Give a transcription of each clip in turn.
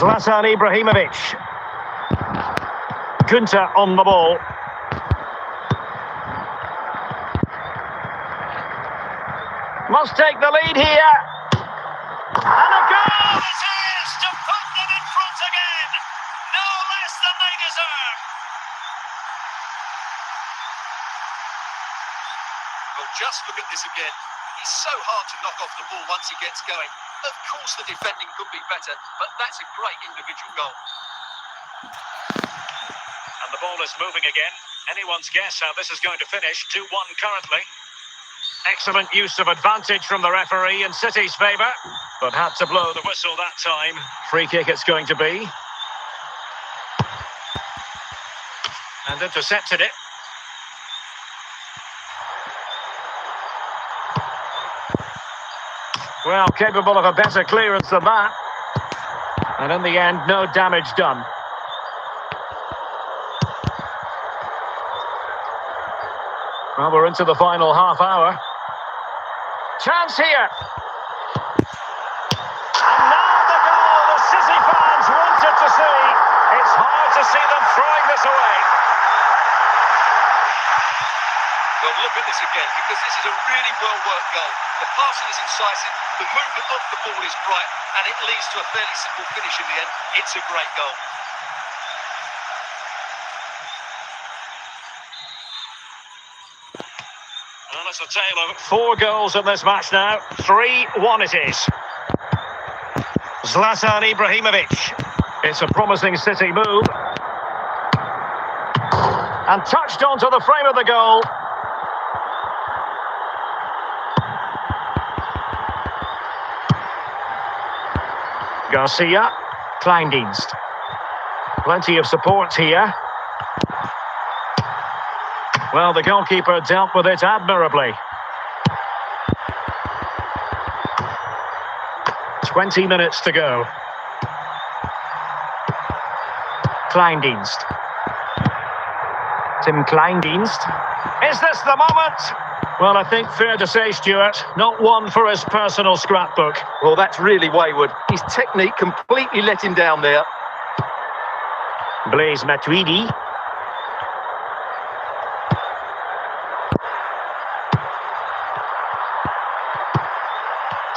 Zlatan Ibrahimovic. Gunter on the ball. Must take the lead here. And a goal it is to put them in front again. No less than they deserve. Well, just look at this again. He's so hard to knock off the ball once he gets going. Of course the defending could be better, but that's a great individual goal. And the ball is moving again. Anyone's guess how this is going to finish. 2-1 currently. Excellent use of advantage from the referee in City's favour, but had to blow the whistle that time. Free kick it's going to be. And intercepted it. Well, capable of a better clearance than that. And in the end, no damage done. Well, we're into the final half hour. Chance here. And now the goal the City fans wanted to see. It's hard to see them throwing this away. Well, look at this again, because this is a really well-worked goal. The passing is incisive, the movement of the ball is bright, and it leads to a fairly simple finish in the end. It's a great goal. Well, it's a tale of 4 goals in this match now. 3-1 it is. Zlatan Ibrahimovic. It's a promising City move. And touched onto the frame of the goal. Garcia. Kleindienst. Plenty of support here. Well, the goalkeeper dealt with it admirably. 20 minutes to go. Kleindienst. Tim Kleindienst. Is this the moment? Well, I think fair to say, Stuart, not one for his personal scrapbook. Well, that's really wayward. His technique completely let him down there. Blaise Matuidi.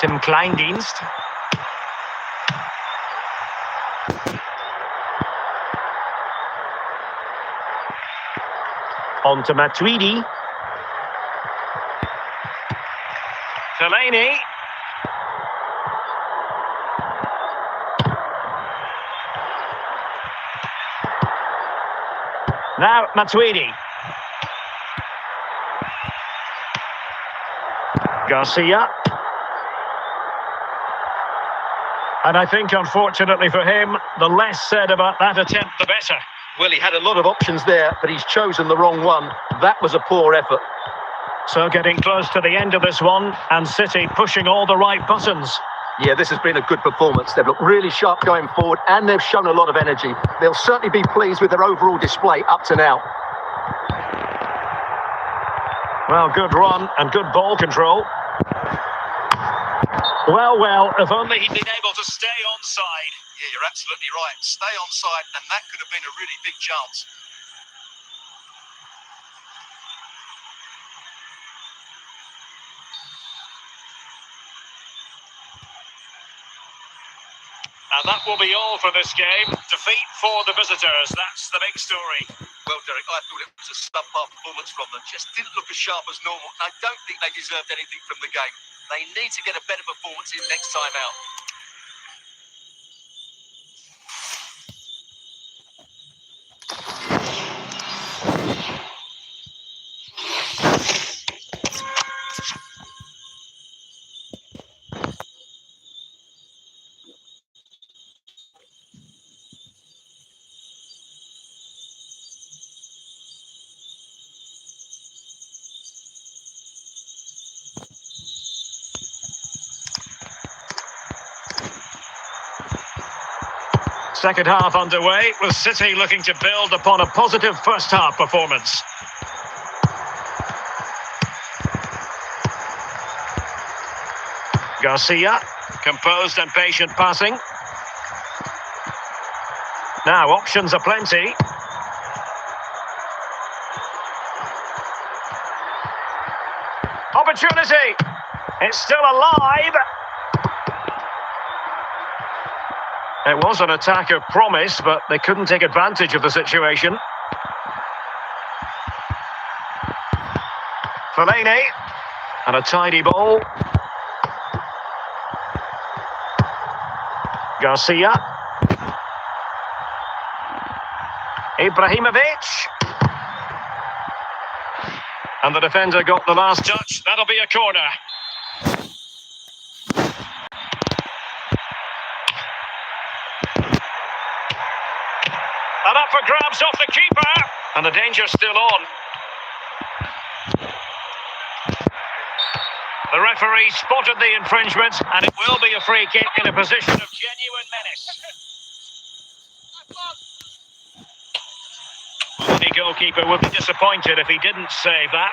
Tim Kleindienst. On to Matuidi. Fellaini. Now Matuidi. Garcia. And I think, unfortunately for him, the less said about that attempt, the better. Well, he had a lot of options there, but he's chosen the wrong one. That was a poor effort. So getting close to the end of this one, and City pushing all the right buttons. Yeah, this has been a good performance. They've looked really sharp going forward, and they've shown a lot of energy. They'll certainly be pleased with their overall display up to now. Well, good run and good ball control. Well, if only he'd been able to stay onside. Yeah, you're absolutely right. Stay onside, and that could have been a really big chance. And that will be all for this game. Defeat for the visitors. That's the big story. Well, Derek, I thought it was a subpar performance from them. Just didn't look as sharp as normal. I don't think they deserved anything from the game. They need to get a better performance in next time out. Second half underway, with City looking to build upon a positive first half performance. Garcia, composed and patient passing. Now, options are plenty. Opportunity. It's still alive. It was an attack of promise, but they couldn't take advantage of the situation. Fellaini. And a tidy ball. Garcia. Ibrahimovic. And the defender got the last touch. That'll be a corner. And up for grabs off the keeper. And the danger's still on. The referee spotted the infringement, and it will be a free kick in a position of genuine menace. The goalkeeper would be disappointed if he didn't save that.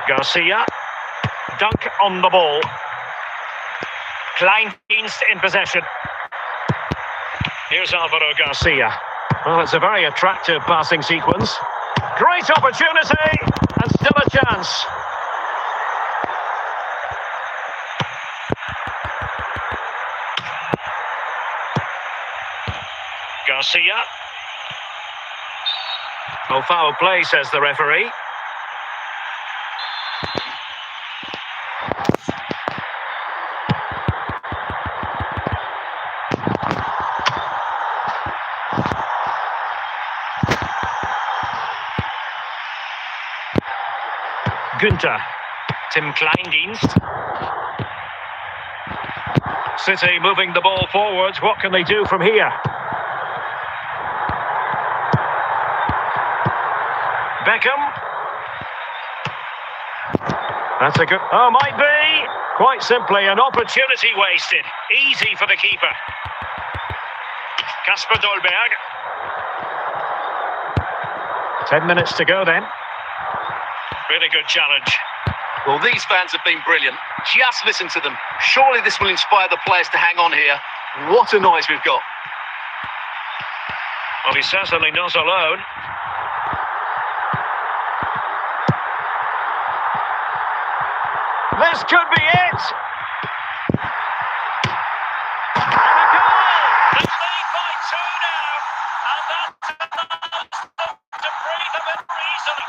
Garcia. Dunk on the ball. Kleindienst in possession. Here's Alvaro Garcia. Well, it's a very attractive passing sequence. Great opportunity, and still a chance. Garcia. No foul play, says the referee. Günther. Tim Kleindienst. City moving the ball forward. What can they do from here? Beckham. That's a good... Oh, might be. Quite simply, an opportunity wasted. Easy for the keeper. Kasper Dolberg. 10 minutes to go then. Really good challenge. Well, these fans have been brilliant. Just listen to them. Surely this will inspire the players to hang on here. What a noise we've got. Well, he's certainly not alone. This could be it. And a goal. They lead by 2 now. And that's enough to breathe a bit easily.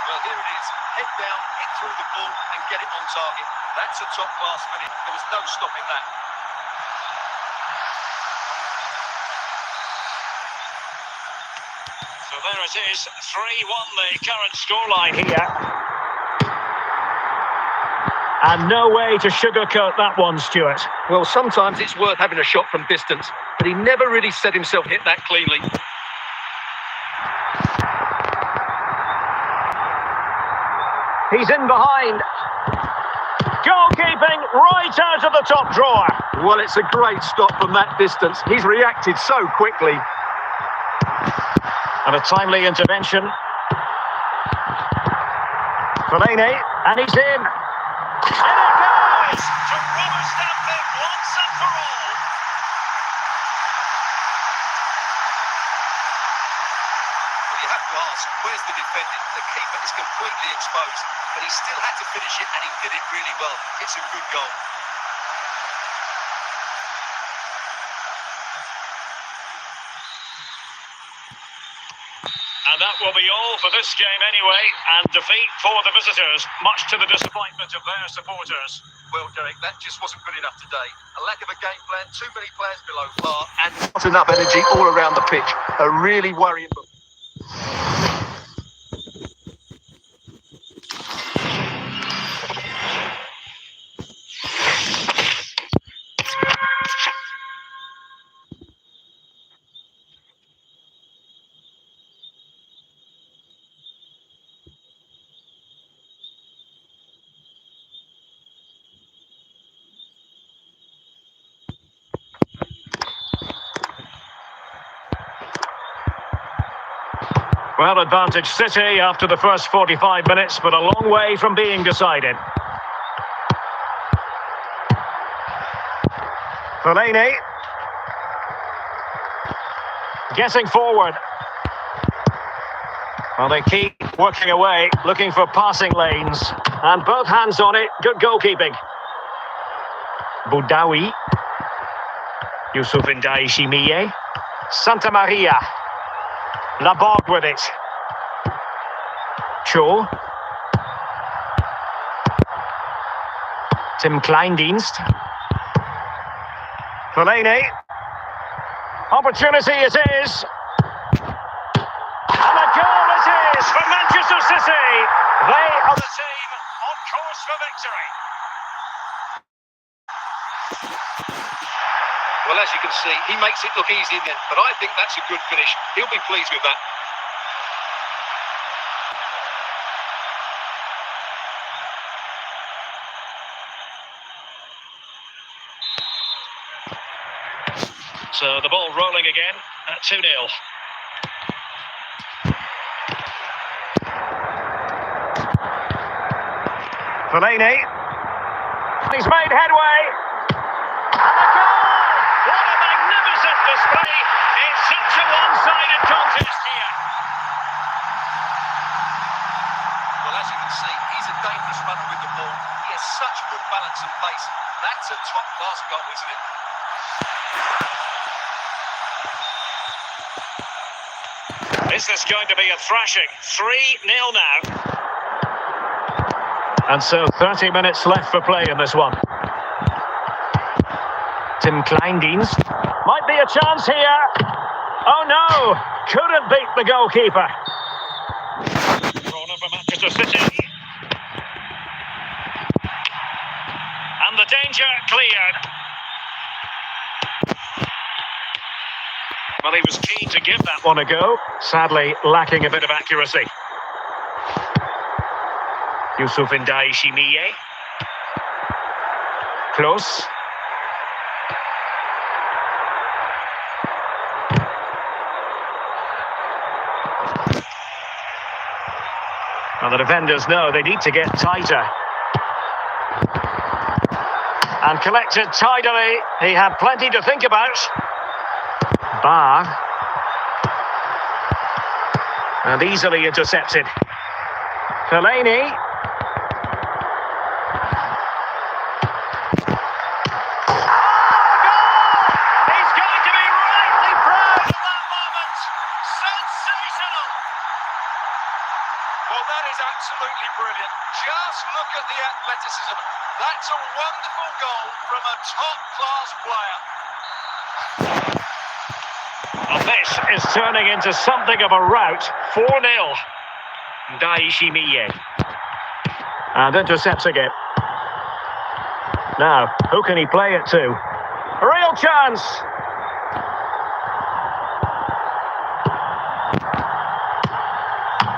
Well, here it is. Head down, hit through the ball and get it on target. That's a top-class finish. There was no stopping that. So there it is. 3-1 the current scoreline here. And no way to sugarcoat that one, Stuart. Well, sometimes it's worth having a shot from distance, but he never really set himself hit that cleanly. He's in behind. Goalkeeping right out of the top drawer. Well, it's a great stop from that distance. He's reacted so quickly. And a timely intervention. Fellaini, and he's in. And it goes to Robert Stamford once and for all. Well, you have to ask, where's the defending? The keeper is completely exposed, but he still had to finish it, and he did it really well. It's a good goal. And that will be all for this game anyway, and defeat for the visitors, much to the disappointment of their supporters. Well, Derek, that just wasn't good enough today. A lack of a game plan, too many players below par, and not enough energy all around the pitch. A really worrying... Well, advantage City after the first 45 minutes, but a long way from being decided. Fellaini. Getting forward. Well, they keep working away, looking for passing lanes. And both hands on it. Good goalkeeping. Boudaoui. Youssouf N'Daye-Shimiye. Santa Maria. Laborde with it. Cho. Tim Kleindienst. Fellaini. Opportunity it is. And a goal it is for Manchester City. They are the team on course for victory. Well, as you can see, he makes it look easy in the end, but I think that's a good finish. He'll be pleased with that. So the ball rolling again at 2-0. Fellaini. He's made headway. And a goal! What a magnificent display. It's such a one-sided contest here. Well, as you can see, he's a dangerous runner with the ball. He has such good balance and pace. That's a top-class goal, isn't it? This is going to be a thrashing. 3-0 now. And so 30 minutes left for play in this one. Tim Kleindienst. Might be a chance here. Oh no! Couldn't beat the goalkeeper. Corner for Manchester City. And the danger cleared. Well, he was keen to give that one a go. Sadly, lacking a bit of accuracy. Youssouf N'Daye-Shimiye. Close. Well, the defenders know they need to get tighter. And collected tidily. He had plenty to think about. Bar. And easily intercepted. Fellaini. Absolutely brilliant. Just look at the athleticism. That's a wonderful goal from a top-class player. And this is turning into something of a rout. 4-0. N'Daye-Shimiye. And intercepting it. Now, who can he play it to? A real chance.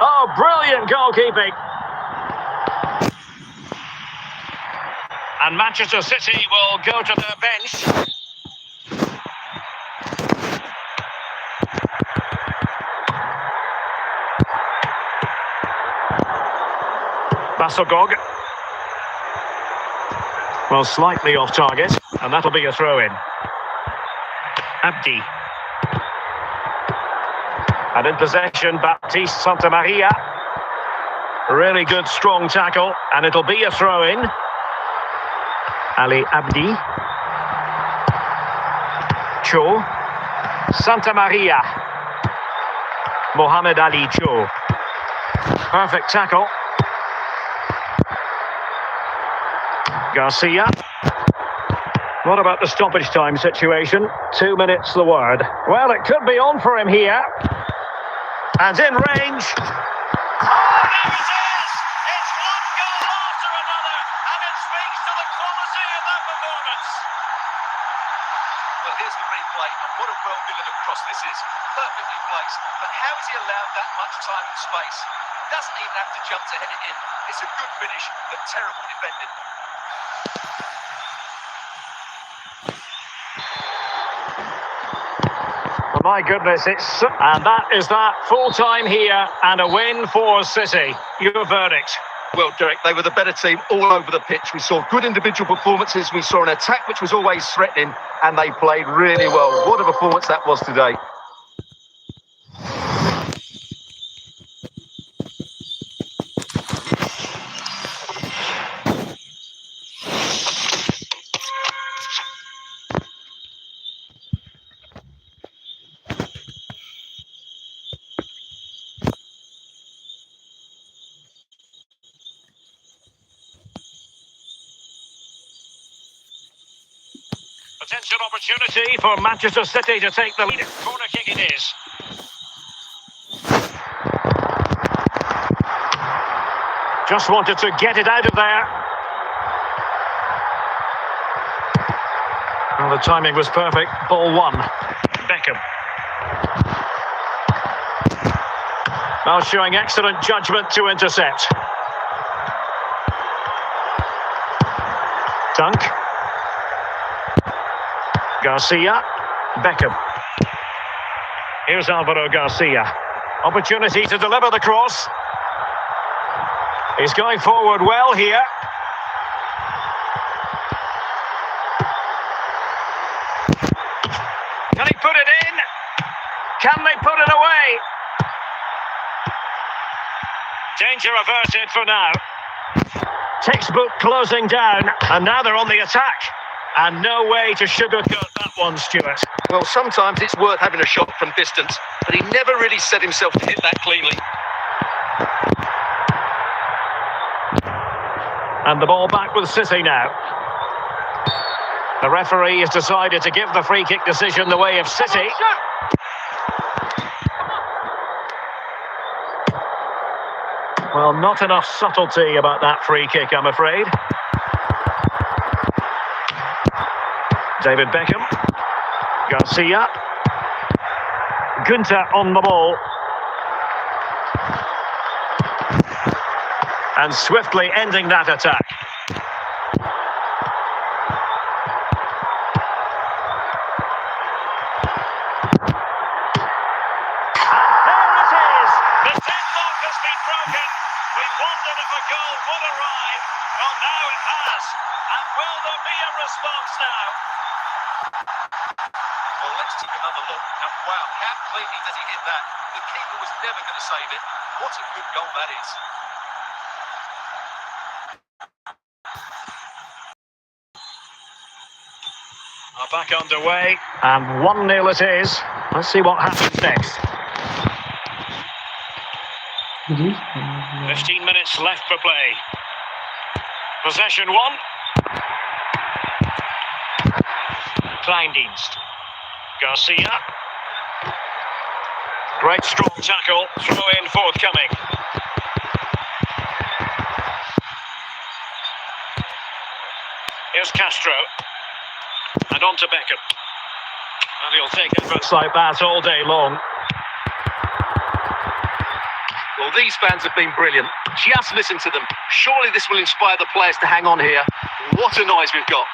Oh, brilliant goalkeeping. And Manchester City will go to their bench. Basogog. Well, slightly off target, and that'll be a throw-in. Abdi. And in possession, Baptiste Santa Maria. Really good, strong tackle, and it'll be a throw-in. Ali Abdi. Cho. Santa Maria. Mohamed Ali Cho. Perfect tackle. Garcia. What about the stoppage time situation? 2 minutes the word. Well, it could be on for him here. And in range. Oh, there it is! It's one goal after another, and it speaks to the quality of that performance. Well, here's the replay, and what a well-delivered cross this is. Perfectly placed, but how has he allowed that much time and space? Doesn't even have to jump to head it in. It's a good finish, but terrible defending. My goodness, and that is that. Full time here and a win for City. Your verdict? Well, Derek, they were the better team all over the pitch. We saw good individual performances. We saw an attack which was always threatening, and they played really well. What a performance that was today. Potential opportunity for Manchester City to take the lead. Corner kick it is. Just wanted to get it out of there. Well, the timing was perfect. Ball one. Beckham. Now showing excellent judgment to intercept. Dunk. Garcia, Beckham. Here's Alvaro Garcia. Opportunity to deliver the cross. He's going forward well here. Can he put it in? Can they put it away? Danger averted for now. Textbook closing down, and now they're on the attack. And no way to sugarcoat that one, Stuart. Well, sometimes it's worth having a shot from distance, but he never really set himself to hit that cleanly. And the ball back with City now. The referee has decided to give the free kick decision the way of City. Well, not enough subtlety about that free kick, I'm afraid. David Beckham. Garcia. Gunter on the ball. And swiftly ending that attack. And there it is! The deadlock has been broken. We wondered if a goal would arrive. Well, now it has. And will there be a response now? Well, let's take another look. And wow, how cleanly does he hit that? The keeper was never going to save it. What a good goal that is. Are back underway, and 1-0 it is. Let's see what happens next. 15 minutes left for play. Possession one. Kleindienst. Garcia. Great strong tackle. Throw in forthcoming. Here's Castro. And on to Beckham. And he'll take efforts like that all day long. Well, these fans have been brilliant. Just listen to them. Surely this will inspire the players to hang on here. What a noise we've got.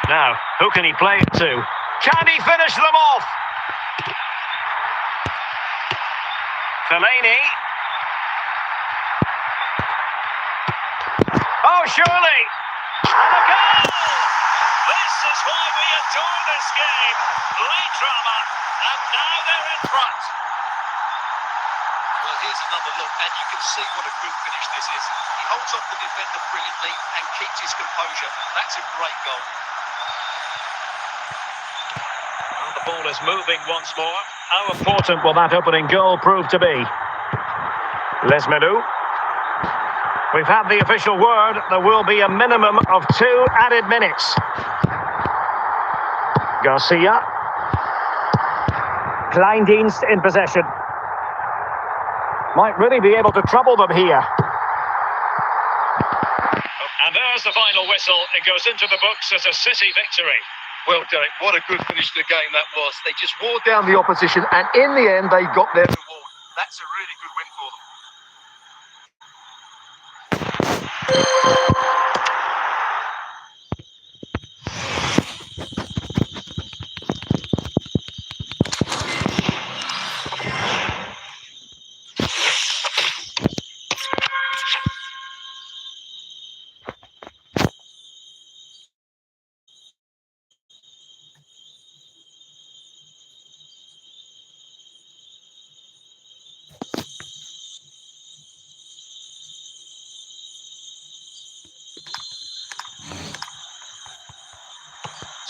Now, who can he play it to? Can he finish them off? Fellaini. Oh, surely! And a goal! This is why we adore this game. Late drama, and now they're in front. Well, here's another look, and you can see what a good finish this is. He holds off the defender brilliantly and keeps his composure. That's a great goal. Well, the ball is moving once more. How important will that opening goal prove to be? Les Melou. We've had the official word. There will be a minimum of 2 added minutes. Garcia. Kleindienst in possession. Might really be able to trouble them here. And there's the final whistle. It goes into the books as a City victory. Well, Derek, what a good finish to the game that was. They just wore down the opposition, and in the end, they got their reward. That's a really good win for them.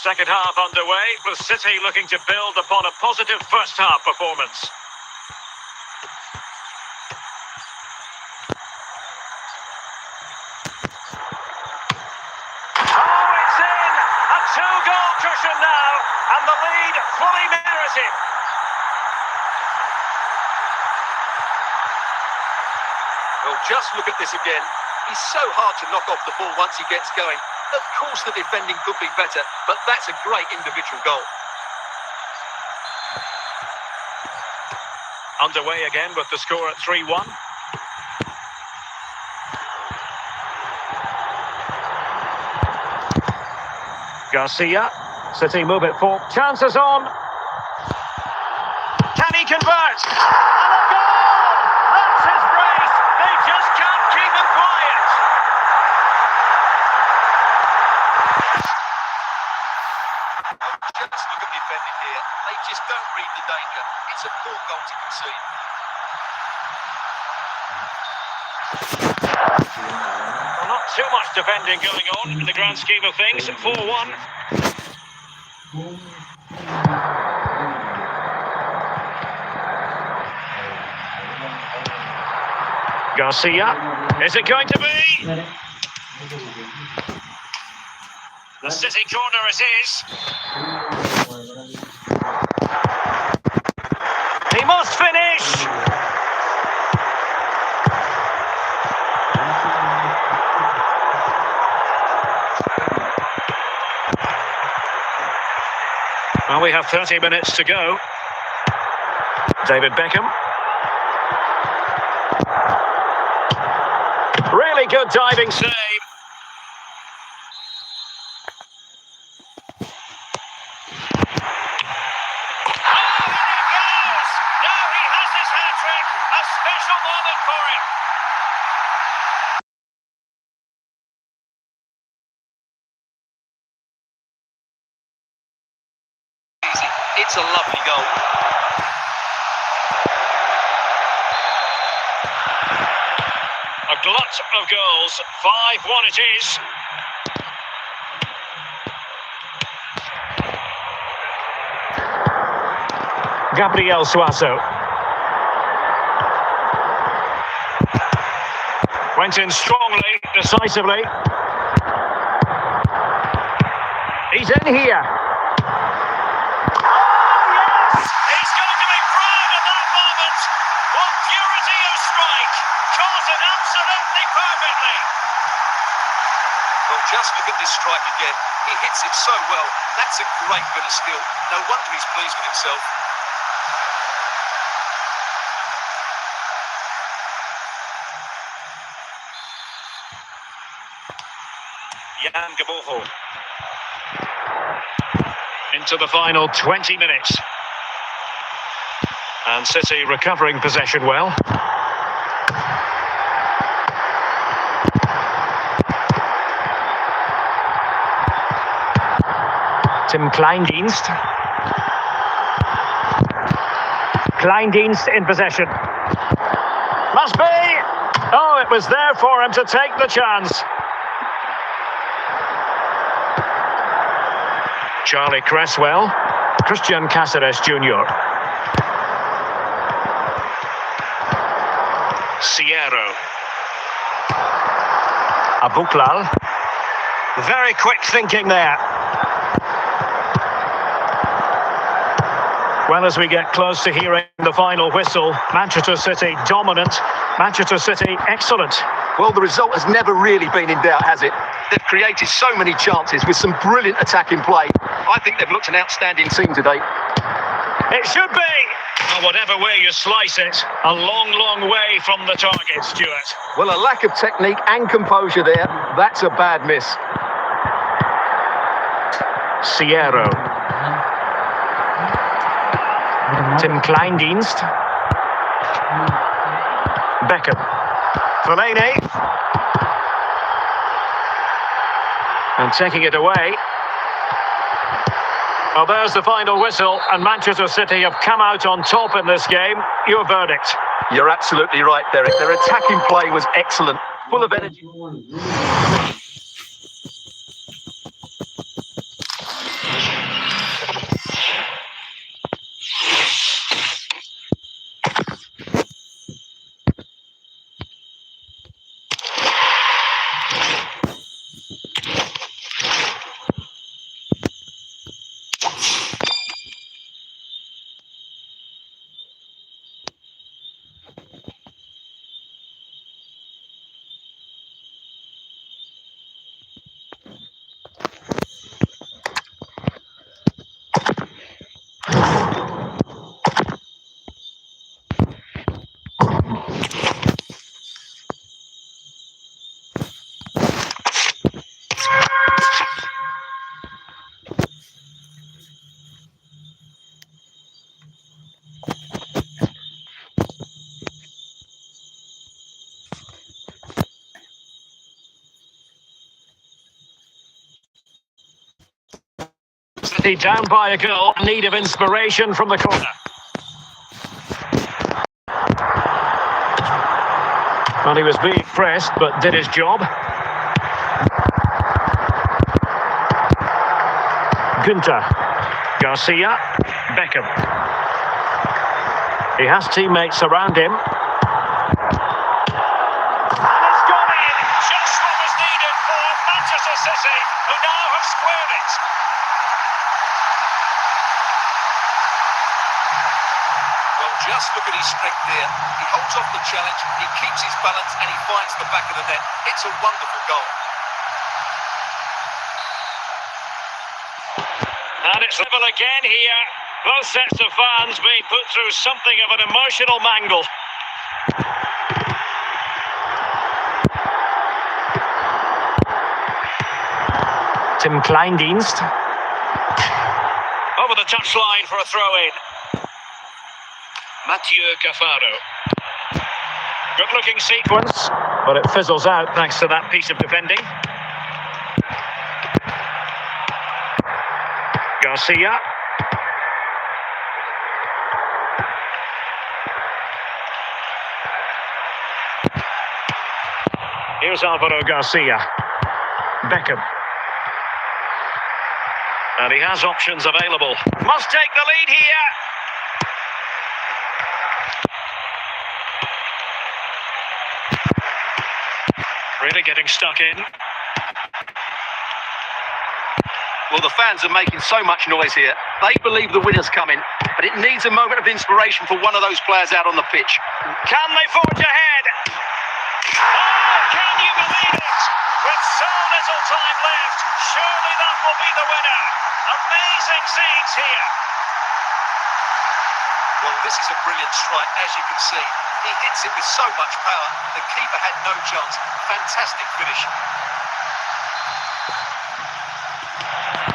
Second half underway, with City looking to build upon a positive first half performance. Oh, it's in! A two-goal cushion now, and the lead fully merited. Well, just look at this again. He's so hard to knock off the ball once he gets going. Of course the defending could be better, but that's a great individual goal. Underway again with the score at 3-1. Garcia, City move it forward. Chances on. Can he convert? And a goal! That's his brace. They just can't keep him quiet. Just look at the defending here. They just don't read the danger. It's a poor goal to concede. Well, not too much defending going on in the grand scheme of things. 4-1. Garcia, is it going to be? The City corner it is. He must finish. Well, we have 30 minutes to go. David Beckham. Really good diving save. A special moment for him. Easy. It's a lovely goal. A glut of goals. 5-1 it is. Gabriel Suazo. Went in strongly, decisively. He's in here. Oh, yes! He's going to be proud of that moment. What purity of strike. Caught it absolutely perfectly. Well, just look at this strike again. He hits it so well. That's a great bit of skill. No wonder he's pleased with himself. Jan Gaboho. Into the final 20 minutes. And City recovering possession well. Tim Kleindienst. Kleindienst in possession. Must be! Oh, it was there for him to take the chance. Charlie Cresswell, Christian Cáceres Jr. Sierro. Abuklal. Very quick thinking there. Well, as we get close to hearing the final whistle, Manchester City dominant, Manchester City excellent. Well, the result has never really been in doubt, has it? They've created so many chances with some brilliant attacking play. I think they've looked an outstanding team today. It should be! Well, whatever way you slice it, a long, long way from the target, Stuart. Well, a lack of technique and composure there. That's a bad miss. Sierro. Tim Kleindienst. Beckham. Fellaini. And taking it away. Well, there's the final whistle, and Manchester City have come out on top in this game. Your verdict? You're absolutely right, Derek. Their attacking play was excellent, full of energy. He down by a goal, need of inspiration from the corner. Well, he was being pressed, but did his job. Günther, Garcia, Beckham. He has teammates around him. And it's gone in! Just what was needed for Manchester City, who now have squared it. Well, just look at his strength there. He holds off the challenge, he keeps his balance, and he finds the back of the net. It's a wonderful goal. And it's level again here. Both sets of fans being put through something of an emotional mangle. Tim Kleindienst. Over the touchline for a throw-in. Mathieu Cafaro. Good-looking sequence, but it fizzles out thanks to that piece of defending. Garcia. Here's Alvaro Garcia. Beckham. And he has options available. Must take the lead here. Really getting stuck in. Well, the fans are making so much noise here. They believe the winner's coming, but it needs a moment of inspiration for one of those players out on the pitch. Can they forge ahead? Oh, can you believe it? With so little time left, surely that will be the winner. Amazing scenes here. Well, this is a brilliant strike, as you can see. He hits it with so much power. The keeper had no chance. Fantastic finish.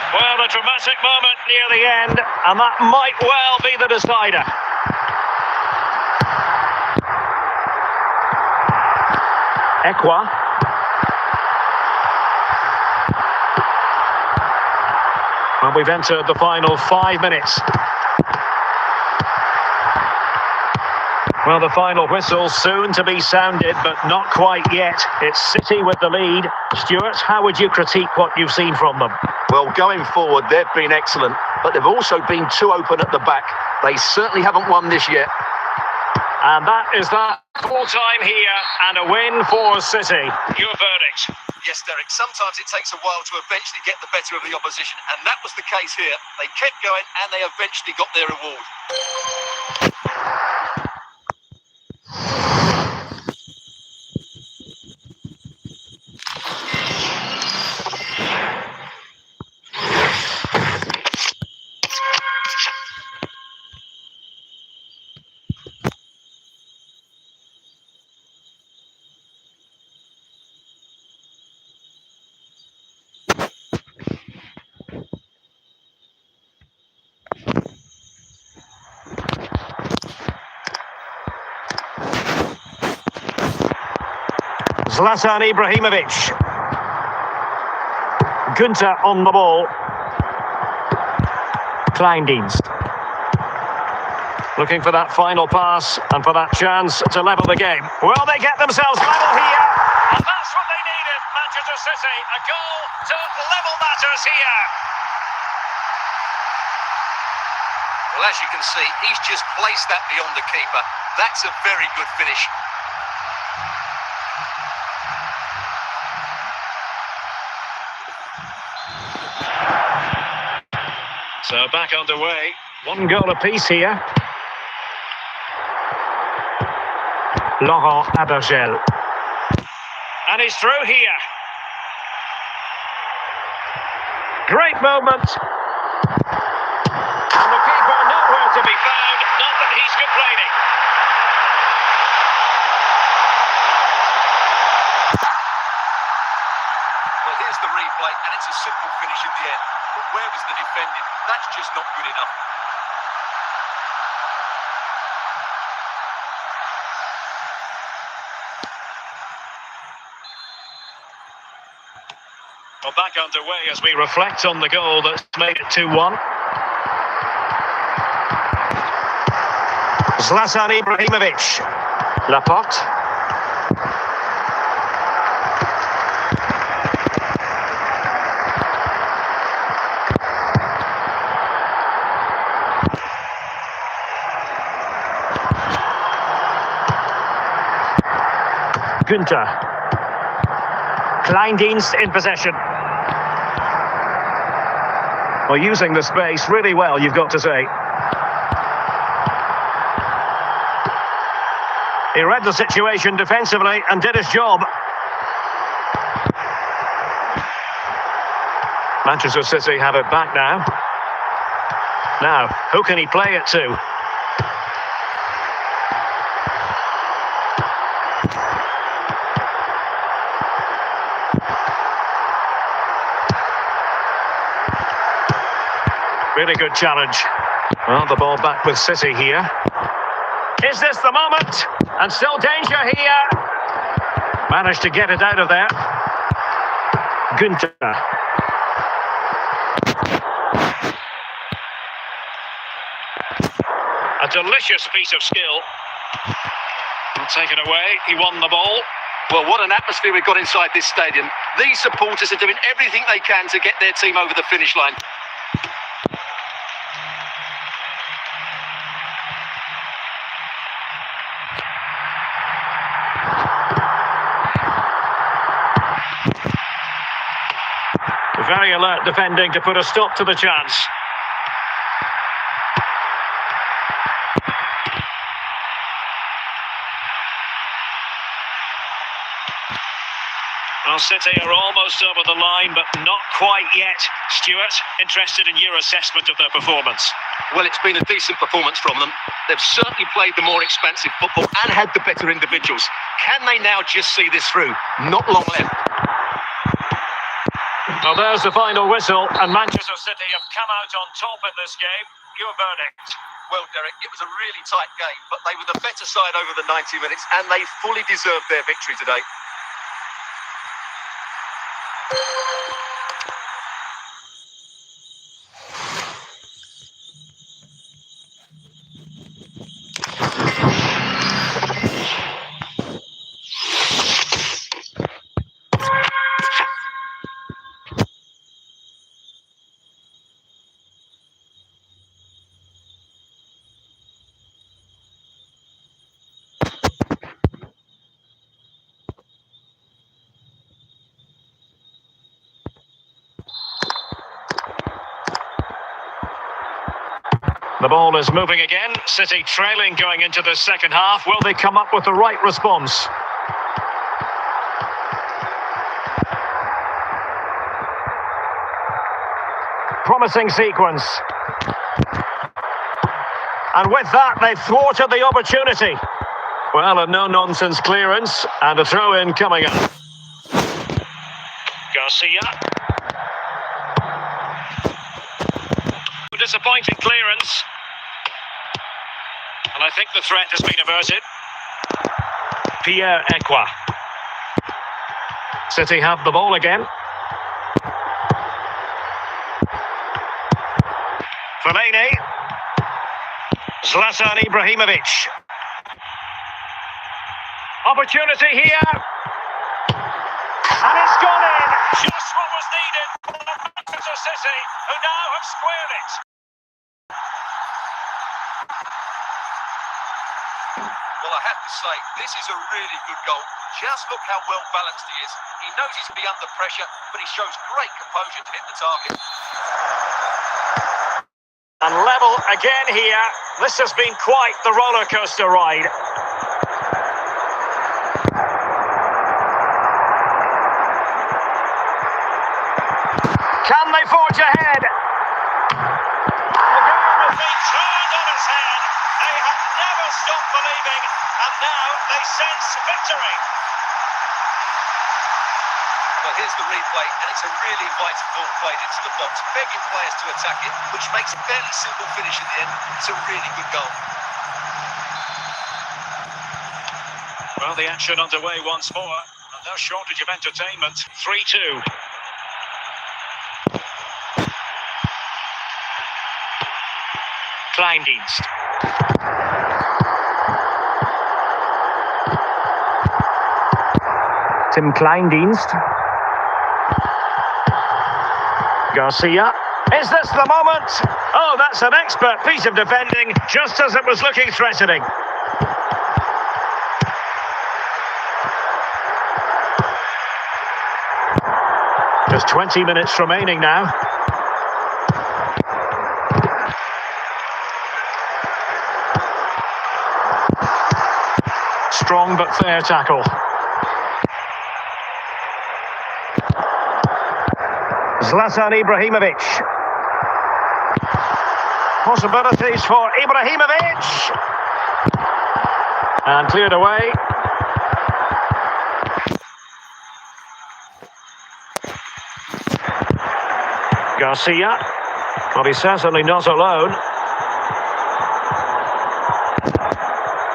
Well, a dramatic moment near the end, and that might well be the decider. Ekwa. And we've entered the final 5 minutes. Well, the final whistle soon to be sounded, but not quite yet. It's City with the lead. Stuart, how would you critique what you've seen from them? Well, going forward, they've been excellent, but they've also been too open at the back. They certainly haven't won this yet. And that is that. Full time here and a win for City. Your verdict? Yes, Derek, sometimes it takes a while to eventually get the better of the opposition, and that was the case here. They kept going and they eventually got their reward. Zlatan Ibrahimovic. Günther on the ball. Kleindienst. Looking for that final pass and for that chance to level the game. Will they get themselves level here? And that's what they needed, Manchester City. A goal to level matters here. Well, as you can see, he's just placed that beyond the keeper. That's a very good finish. So back underway. 1 goal apiece here. Laurent Abergel. And he's through here. Great moment. And the keeper nowhere to be found. Not that he's complaining. Well, here's the replay, and it's a simple finish in the end. But where was the defending? That's just not good enough. Well, back underway as we reflect on the goal that's made it 2-1. Zlatan Ibrahimovic. Laporte. Günther. Kleindienst in possession. Well, using the space really well, you've got to say. He read the situation defensively and did his job. Manchester City have it back now. Now, who can he play it to? Really good challenge. Well, the ball back with City here. Is this the moment? And still danger here. Managed to get it out of there. Günther. A delicious piece of skill. Taken away. He won the ball. Well, what an atmosphere we've got inside this stadium. These supporters are doing everything they can to get their team over the finish line. Very alert defending to put a stop to the chance. Well, City are almost over the line, but not quite yet. Stuart, interested in your assessment of their performance? Well, it's been a decent performance from them. They've certainly played the more expansive football and had the better individuals. Can they now just see this through? Not long left. Well, there's the final whistle, and Manchester City have come out on top in this game. Your verdict? Well, Derek, it was a really tight game, but they were the better side over the 90 minutes, and they fully deserved their victory today. The ball is moving again. City trailing going into the second half. Will they come up with the right response? Promising sequence. And with that, they've thwarted the opportunity. Well, a no-nonsense clearance and a throw-in coming up. Garcia. Disappointing clearance. And I think the threat has been averted. Pierre-Emerick. City have the ball again. Fellaini. Zlatan Ibrahimovic. Opportunity here. And it's gone in. Just what was needed for Manchester City, who now have squared it. Well, I have to say, this is a really good goal. Just look how well balanced he is. He knows he's to be under pressure, but he shows great composure to hit the target. And level again here. This has been quite the roller coaster ride. Can they forge ahead? The game has been turned on its head. They have never stopped believing, and now they sense victory. Well, here's the replay, and it's a really inviting ball played into the box, begging players to attack it, which makes a fairly simple finish in the end. It's a really good goal. Well, the action underway once more, and no shortage of entertainment. 3-2. Kleindienst. Tim Kleindienst. Garcia. Is this the moment? Oh, that's an expert piece of defending, just as it was looking threatening. Just 20 minutes remaining now. Strong but fair tackle. Zlatan Ibrahimovic. Possibilities for Ibrahimovic. And cleared away. Garcia. Well, he's certainly not alone.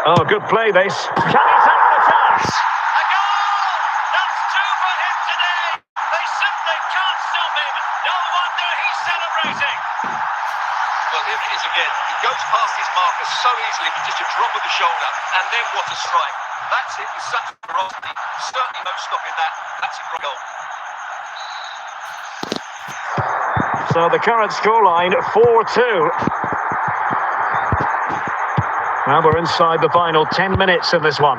Oh, good play this. Can he take the chance? A goal! That's two for him today. They simply can't stop him. No wonder he's celebrating. Well, here it is again. He goes past his marker so easily with just a drop of the shoulder. And then what a strike. That's it with such ferocity. Certainly no stopping that. That's a goal. So the current scoreline, 4-2. Well, we're inside the final 10 minutes in this one.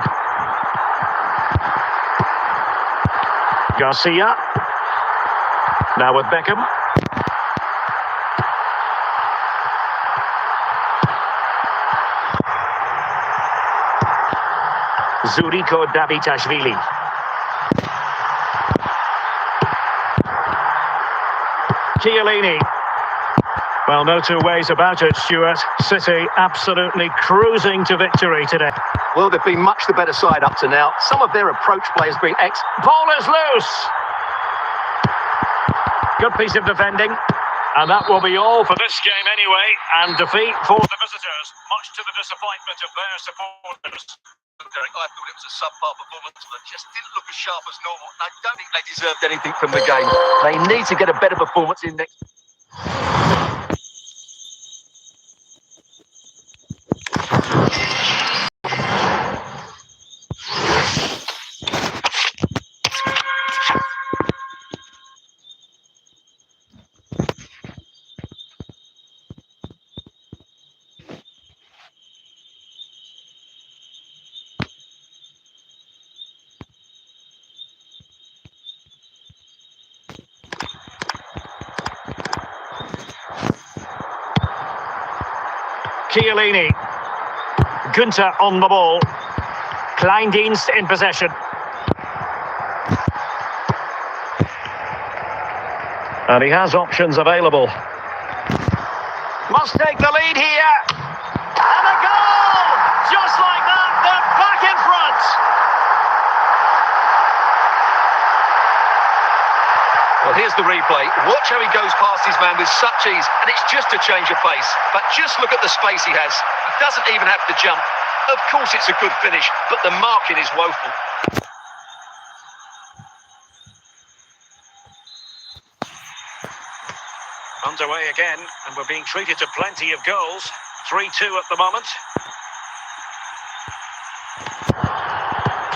Garcia. Now with Beckham. Zuriko Davitashvili. Chiellini. Well, no two ways about it, Stuart. City absolutely cruising to victory today. Well, they've been much the better side up to now. Some of their approach play has been Ball is loose. Good piece of defending. And that will be all for this game anyway. And defeat for the visitors, much to the disappointment of their supporters. Derek, I thought it was a subpar performance that just didn't look as sharp as normal. I don't think they deserved anything from the game. They need to get a better performance in next. Chiellini. Gunter on the ball. Kleindienst in possession. And he has options available. Must take the lead here. And a goal! Just like that, they're back in front. Well, here's the replay. Watch how he goes past his man with such ease, and it's just a change of pace. But just look at the space he has. He doesn't even have to jump. Of course, it's a good finish, but the marking is woeful. Underway again, and we're being treated to plenty of goals. 3-2 at the moment.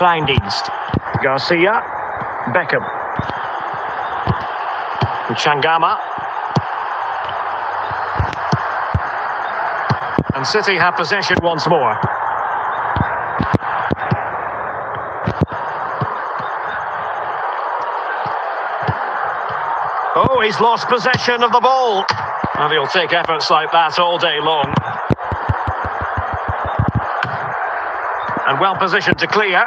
Kleindienst. Garcia. Beckham. Changama. And City have possession once more. Oh, he's lost possession of the ball. And he'll take efforts like that all day long. And well positioned to clear.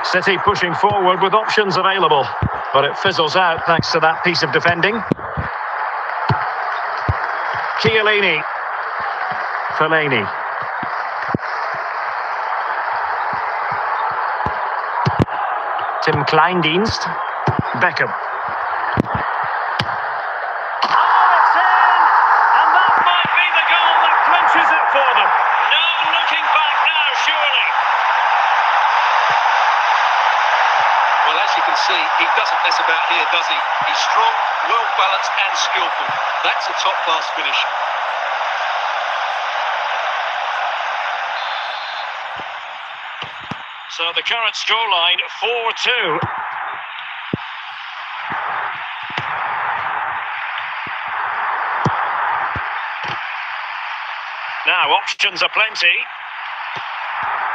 City pushing forward with options available, but it fizzles out thanks to that piece of defending. Chiellini. Fellaini. Tim Kleindienst. Beckham. Oh, it's in! And that might be the goal that clinches it for them. No looking back now, surely. Well, as you can see, he doesn't mess about here, does he? He's strong, well-balanced and skillful. That's a top-class finish. So the current scoreline, 4-2. Now, options are plenty,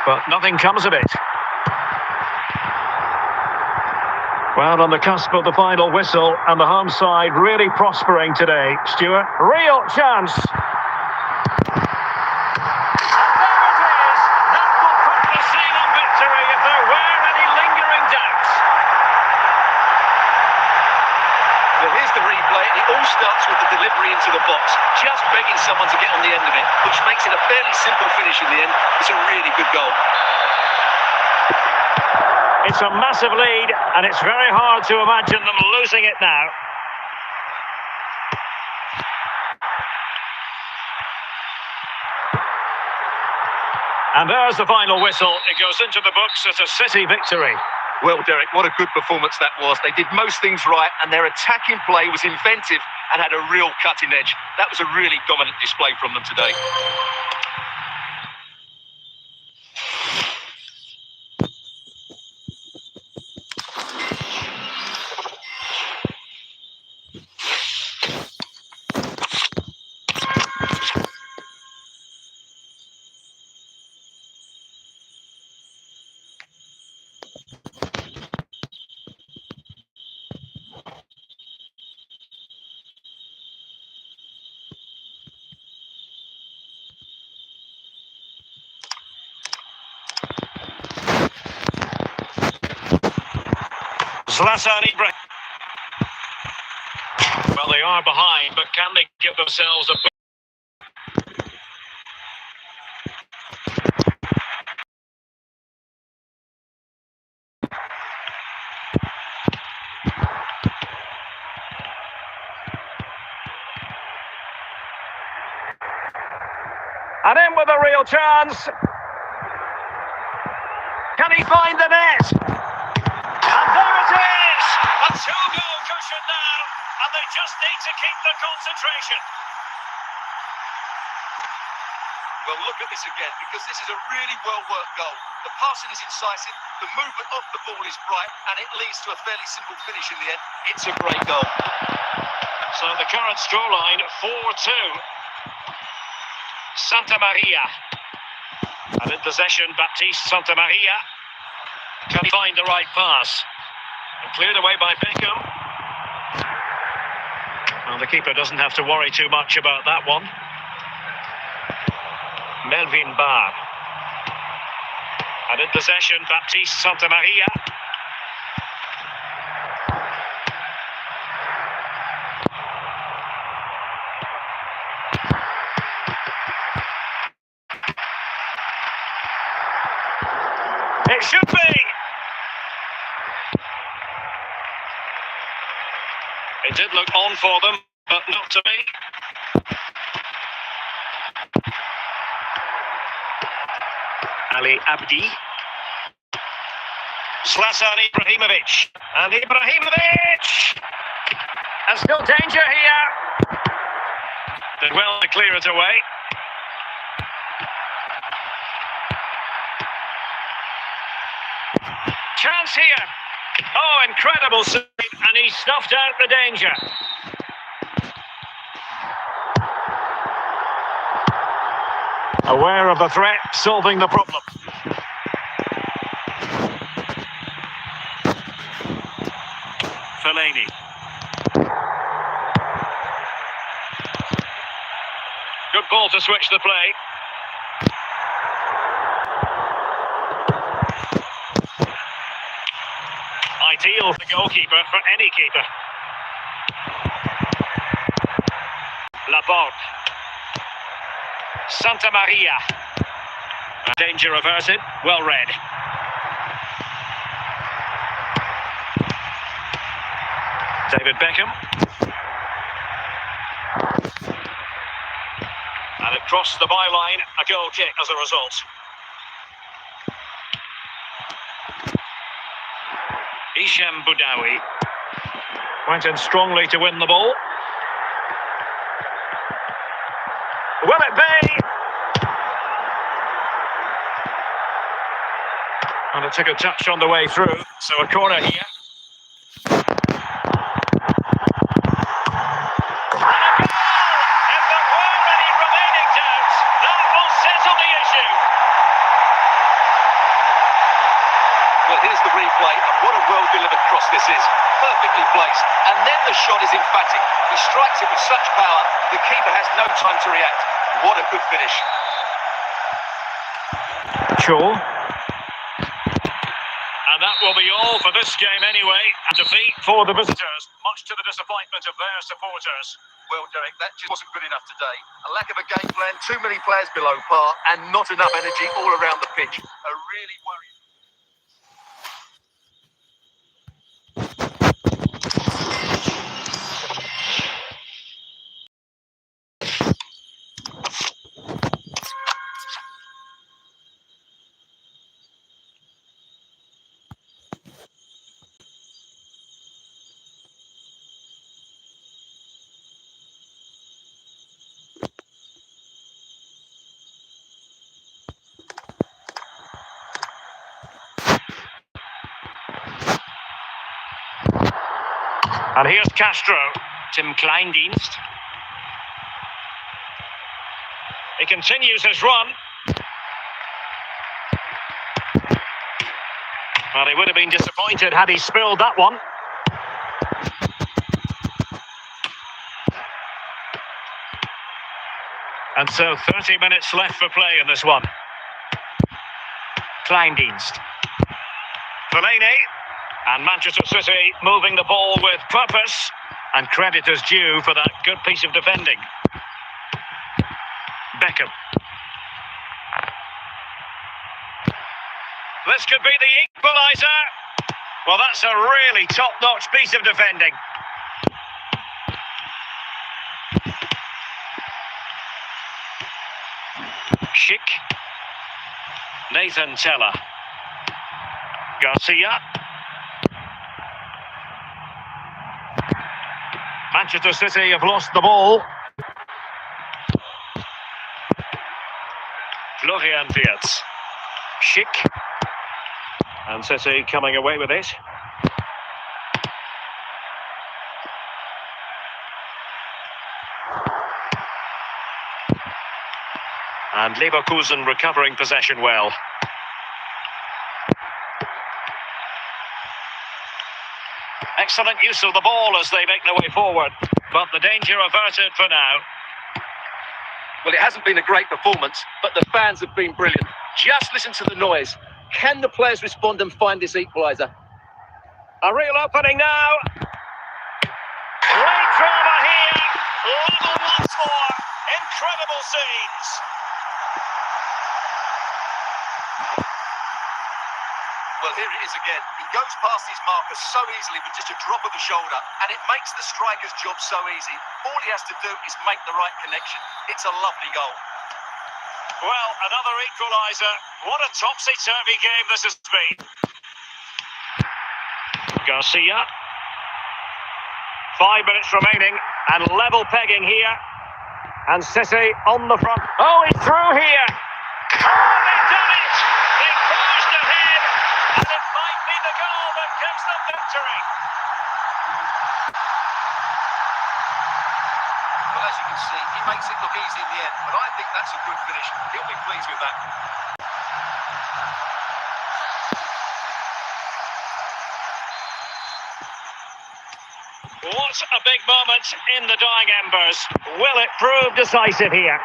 but nothing comes of it. Well, on the cusp of the final whistle, and the home side really prospering today. Stuart, real chance. Starts with the delivery into the box, just begging someone to get on the end of it, which makes it a fairly simple finish in the end. It's a really good goal. It's a massive lead, and it's very hard to imagine them losing it now. And there's the final whistle. It goes into the books as a City victory. Well, Derek, what a good performance that was. They did most things right, and their attacking play was inventive and had a real cutting edge. That was a really dominant display from them today. Zlatan Ibrahimovic. Well, they are behind, but can they give themselves a... And in with a real chance. Can he find the net? And there it is! A two-goal cushion now, and they just need to keep the concentration. Well, look at this again, because this is a really well-worked goal. The passing is incisive, the movement of the ball is bright, and it leads to a fairly simple finish in the end. It's a great goal. So the current scoreline, 4-2. Santa Maria. And in possession, Baptiste Santa Maria. Can he find the right pass? And cleared away by Beckham. Well, the keeper doesn't have to worry too much about that one. Melvin Barr. And in possession, Baptiste Santa Maria. It should be! It did look on for them, but not to me. Ali Abdi. Zlatan Ibrahimovic. And Ibrahimovic! And still danger here. Did well to clear it away. Chance here. Oh, incredible save, and he snuffed out the danger. Aware of the threat, solving the problem. Fellaini. Good ball to switch the play. Ideal for the goalkeeper, for any keeper. Laborde. Santa Maria. Danger averted, well read. David Beckham. And it crossed the byline, a goal kick as a result. Hisham Boudaoui. Went in strongly to win the ball. Will it be? And it took a touch on the way through, so a corner here. Here's the replay, and what a well-delivered cross this is. Perfectly placed, and then the shot is emphatic. He strikes it with such power, the keeper has no time to react. What a good finish. Shaw. And that will be all for this game anyway. A defeat for the visitors, much to the disappointment of their supporters. Well, Derek, that just wasn't good enough today. A lack of a game plan, too many players below par, and not enough energy all around the pitch. A really worrying... And here's Castro. Tim Kleindienst. He continues his run. Well, he would have been disappointed had he spilled that one. And so 30 minutes left for play in this one. Kleindienst. Fellaini. And Manchester City moving the ball with purpose, and credit is due for that good piece of defending. Beckham. This could be the equaliser. Well, that's a really top-notch piece of defending. Schick. Nathan Tella. Garcia. Manchester City have lost the ball. Florian Wirtz. Schick. And City coming away with it. And Leverkusen recovering possession well. Excellent use of the ball as they make their way forward, but the danger averted for now. Well, it hasn't been a great performance, but the fans have been brilliant. Just listen to the noise. Can the players respond and find this equaliser? A real opening now. Great drama here. Level once more. Incredible scenes. Well, here it is again. He goes past his marker so easily with just a drop of the shoulder, and it makes the striker's job so easy. All he has to do is make the right connection. It's a lovely goal. Well, another equaliser. What a topsy-turvy game this has been. Garcia. 5 minutes remaining, and level pegging here. And City on the front. Oh, he's through here. Oh, they've done it! They forged ahead, and it might be the goal that gives them victory. Well, as you can see, he makes it look easy in the end, but I think that's a good finish. He'll be pleased with that. What a big moment in the dying embers. Will it prove decisive here?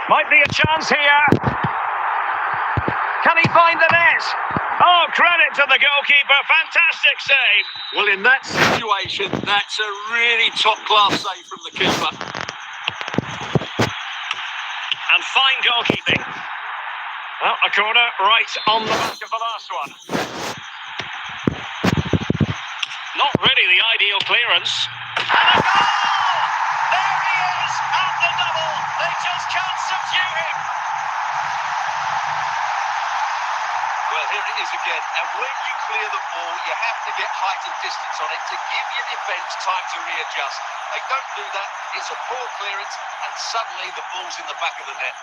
Might be a chance here. Can he find the net? Oh, credit to the goalkeeper. Fantastic save. Well, in that situation, that's a really top-class save from the keeper. And fine goalkeeping. Well, a corner right on the back of the last one. Not really the ideal clearance. And a goal! There he is at the double. They just can't subdue him. Well, here it is again, and when you clear the ball, you have to get height and distance on it to give your defence time to readjust. They don't do that, it's a poor clearance, and suddenly the ball's in the back of the net.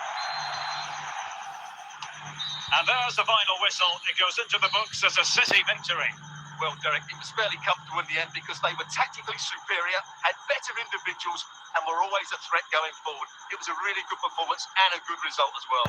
And there's the final whistle. It goes into the books as a City victory. Well, Derek, it was fairly comfortable in the end because they were tactically superior, had better individuals, and were always a threat going forward. It was a really good performance and a good result as well.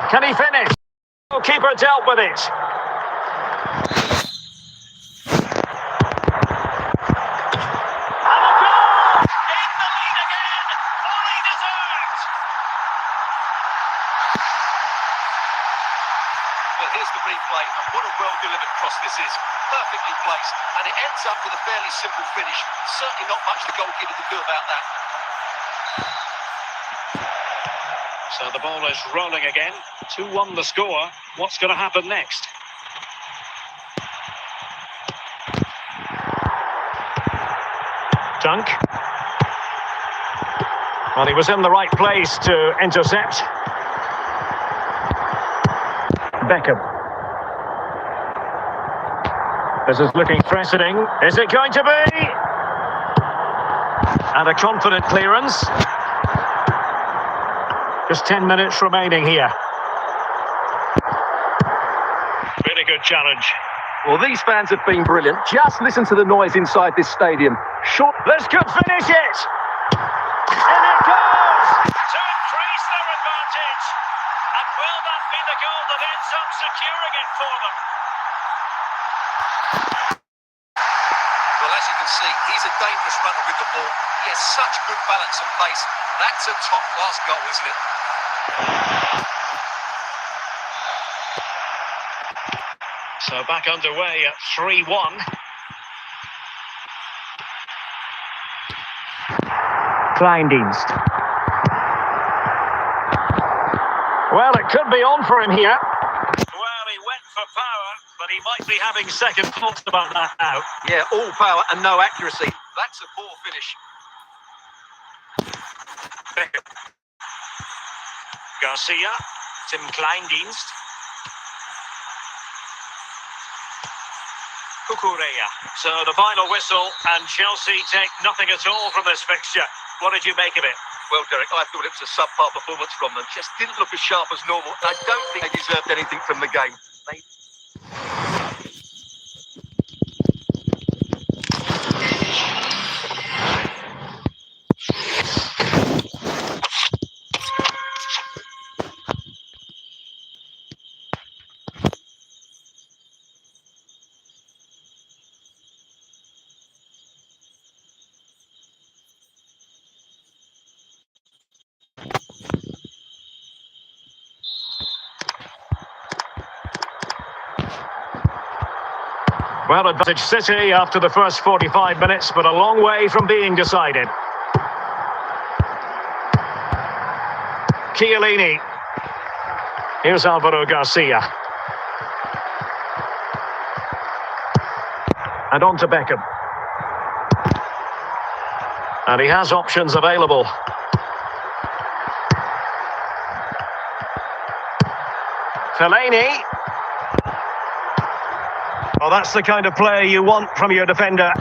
Can he finish? Goalkeeper dealt with it. And a goal! In the lead again, fully deserved. Well, here's the replay, and what a well-delivered cross this is. Perfectly placed, and it ends up with a fairly simple finish. Certainly not much the goalkeeper can do about that. So the ball is rolling again. 2-1 the score. What's going to happen next? Dunk. Well, he was in the right place to intercept. Beckham. This is looking threatening. Is it going to be? And a confident clearance. Just 10 minutes remaining here. Really good challenge. Well, these fans have been brilliant. Just listen to the noise inside this stadium. Short. This could finish it. In it goes to increase their advantage. And will that be the goal that ends up securing it for them? Well, as you can see, he's a dangerous runner with the ball. He has such good balance and pace. That's a top-class goal, isn't it? So back underway at 3-1. Kleindienst. Well, it could be on for him here. Well, he went for power, but he might be having second thoughts about that now. Yeah, all power and no accuracy. That's a poor finish. Garcia, Tim Kleindienst. Cucurella. So the final whistle, and Chelsea take nothing at all from this fixture. What did you make of it? Well, Derek, I thought it was a subpar performance from them. Just didn't look as sharp as normal. I don't think they deserved anything from the game. Well, advantage City after the first 45 minutes, but a long way from being decided. Chiellini. Here's Alvaro Garcia. And on to Beckham. And he has options available. Fellaini. Well, that's the kind of play you want from your defender.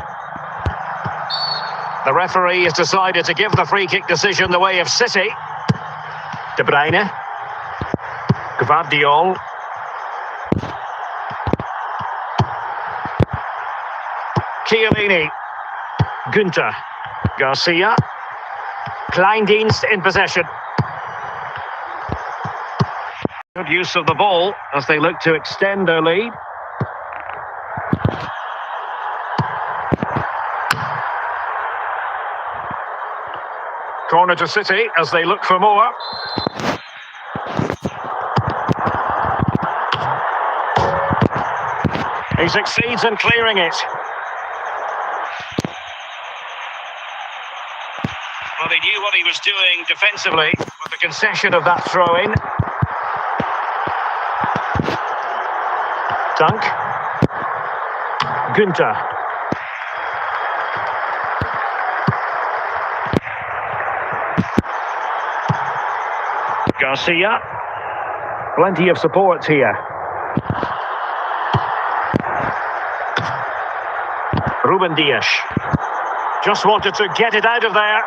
The referee has decided to give the free kick decision the way of City. De Bruyne. Gvardiol. Chiellini. Günther. Garcia. Kleindienst in possession. Good use of the ball as they look to extend their lead. Corner to City as they look for more. He succeeds in clearing it. Well, he knew what he was doing defensively with the concession of that throw-in. Dunk. Günther. Garcia. Plenty of support here. Ruben Dias. Just wanted to get it out of there.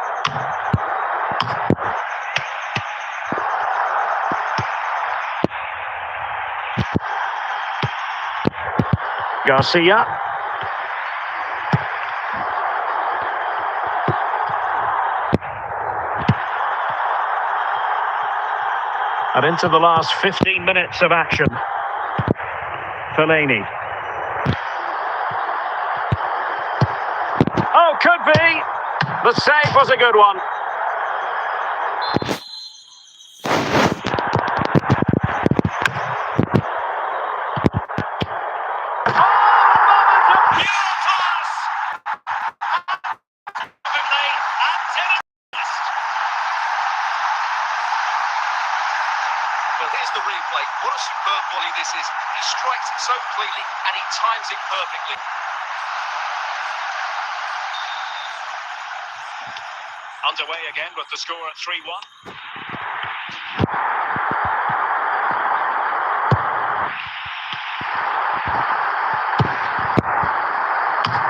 Garcia. And into the last 15 minutes of action. Fellaini. Oh, could be. The save was a good one. Well, here's the replay. What a superb volley this is. He strikes it so cleanly and he times it perfectly. Underway again with the score at 3-1.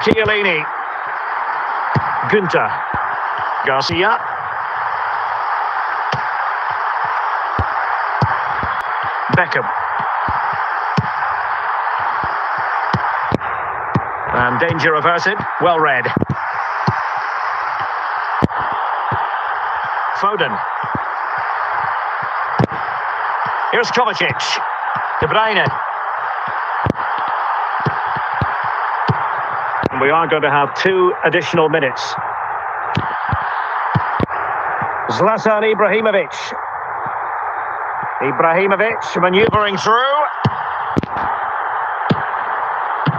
Chiellini. Günther. Garcia. Beckham. And danger averted. Well read. Foden. Here's Kovacic. De Bruyne. And we are going to have 2 additional minutes. Zlatan Ibrahimovic. Ibrahimovic manoeuvring through.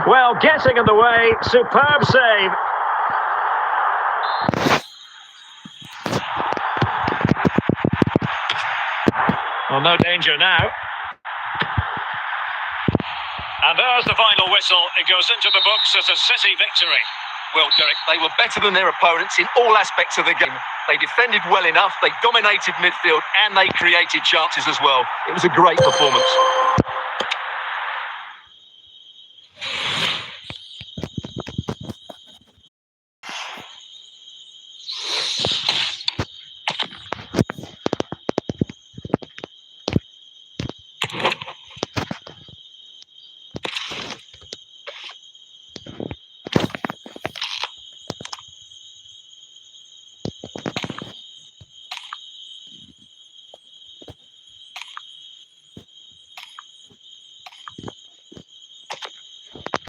Well, getting in the way. Superb save. Well, no danger now. And there's the final whistle. It goes into the books as a City victory. Well, Derek, they were better than their opponents in all aspects of the game. They defended well enough, they dominated midfield, and they created chances as well. It was a great performance.